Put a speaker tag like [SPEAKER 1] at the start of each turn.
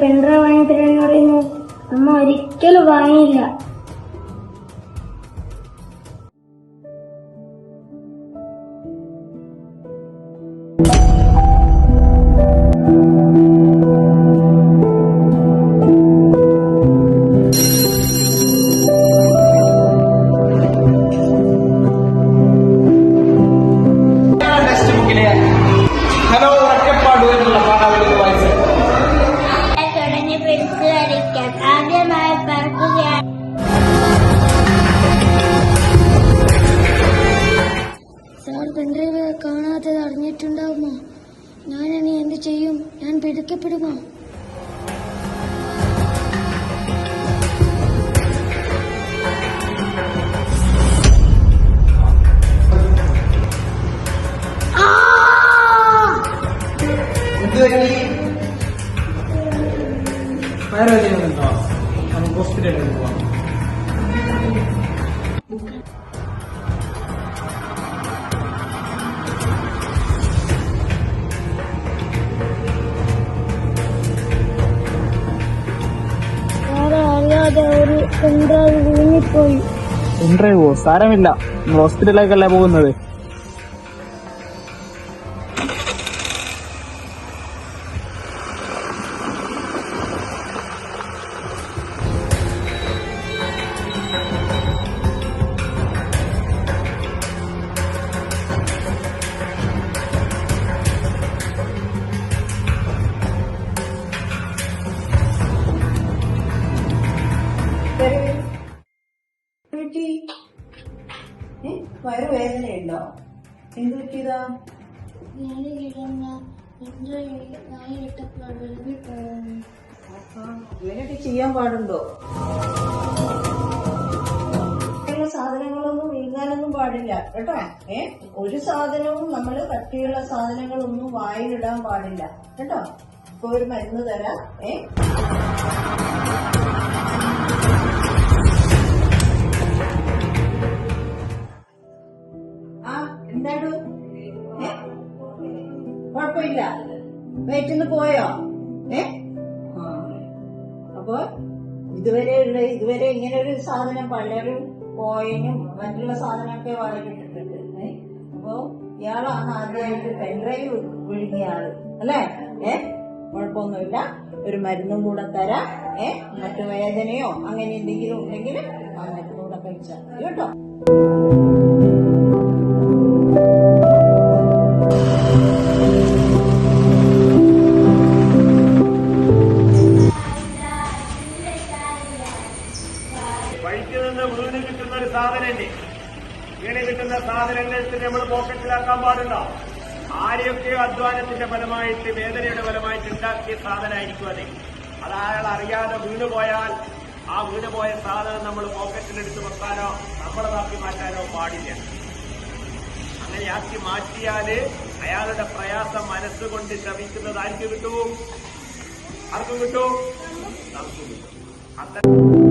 [SPEAKER 1] Pen drive വാങ്ങിത്തരാന്ന് പറയുന്നു. അമ്മ ഒരിക്കലും വാങ്ങിയില്ല. സാർ പെൻഡ്രൈവ് കാണാത്തത് അറിഞ്ഞിട്ടുണ്ടാവുമോ? ഞാനിനി എന്ത് ചെയ്യും? ഞാൻ പിടിക്കപ്പെടുമോ?
[SPEAKER 2] വയറുവേദനയുണ്ടോ? നമുക്ക് ഹോസ്പിറ്റലിൽ പോവാം.
[SPEAKER 1] അറിയാതെ ഒരു പെൻഡ്രൈവ് വീണിപ്പോയി.
[SPEAKER 2] പെൻഡ്രൈവോ? സാരമില്ല, നമ്മൾ ഹോസ്പിറ്റലിലേക്കല്ലേ പോകുന്നത്.
[SPEAKER 3] വയറുവേദനയുണ്ടോ? എന്ത് പറ്റിയതാ? ഇവനൊക്കെ ചെയ്യാൻ പാടുണ്ടോ? സാധനങ്ങളൊന്നും വിഴുങ്ങാനൊന്നും പാടില്ല കേട്ടോ. ഒരു സാധനവും നമ്മള് കട്ടിയുള്ള സാധനങ്ങളൊന്നും വായിലിടാൻ പാടില്ല കേട്ടോ. ഇപ്പൊ ഒരു മരുന്ന് തരാം. എന്താടോ? കുഴപ്പമില്ല. വയറ്റിന്ന് പോയോ? അപ്പൊ ഇതുവരെ ഇങ്ങനെ ഒരു സാധനം പലരും കോയിനും മറ്റുള്ള സാധനമൊക്കെ വായിലിട്ടിട്ടുണ്ട്. അപ്പൊ ഇയാളാണ് ആദ്യമായിട്ട് പെൻഡ്രൈവ് വിഴുങ്ങിയ ആള് അല്ലേ? കുഴപ്പമൊന്നുമില്ല. ഒരു മരുന്നും കൂടെ തരാം. മറ്റു വേദനയോ അങ്ങനെ എന്തെങ്കിലും ഉണ്ടെങ്കിൽ ആ മരുന്നും കൂടെ കഴിച്ചാൽ മതി കേട്ടോ.
[SPEAKER 4] വഴിക്ക് നിന്ന് വീണ് കിട്ടുന്ന ഒരു സാധനല്ലേ? വീണ് കിട്ടുന്ന സാധനങ്ങൾക്ക് നമ്മൾ പോക്കറ്റിലാക്കാൻ പാടുണ്ടോ? ആരെയൊക്കെയോ അധ്വാനത്തിന്റെ ഫലമായിട്ട് വേദനയുടെ ഫലമായിട്ട് ഉണ്ടാക്കിയ സാധനമായിരിക്കും അത്. അയാൾ അറിയാതെ വീണുപോയാൽ ആ വീണുപോയ സാധനം നമ്മൾ പോക്കറ്റിലെടുത്ത് വെക്കാനോ നമ്മളതാക്കി മാറ്റാനോ പാടില്ല. അങ്ങനെയാക്കി മാറ്റിയാല് അയാളുടെ പ്രയാസം മനസ്സുകൊണ്ട് ശ്രമിക്കുന്നത് ആർക്ക് കിട്ടും? ആർക്കും കിട്ടും? നമുക്കും കിട്ടും.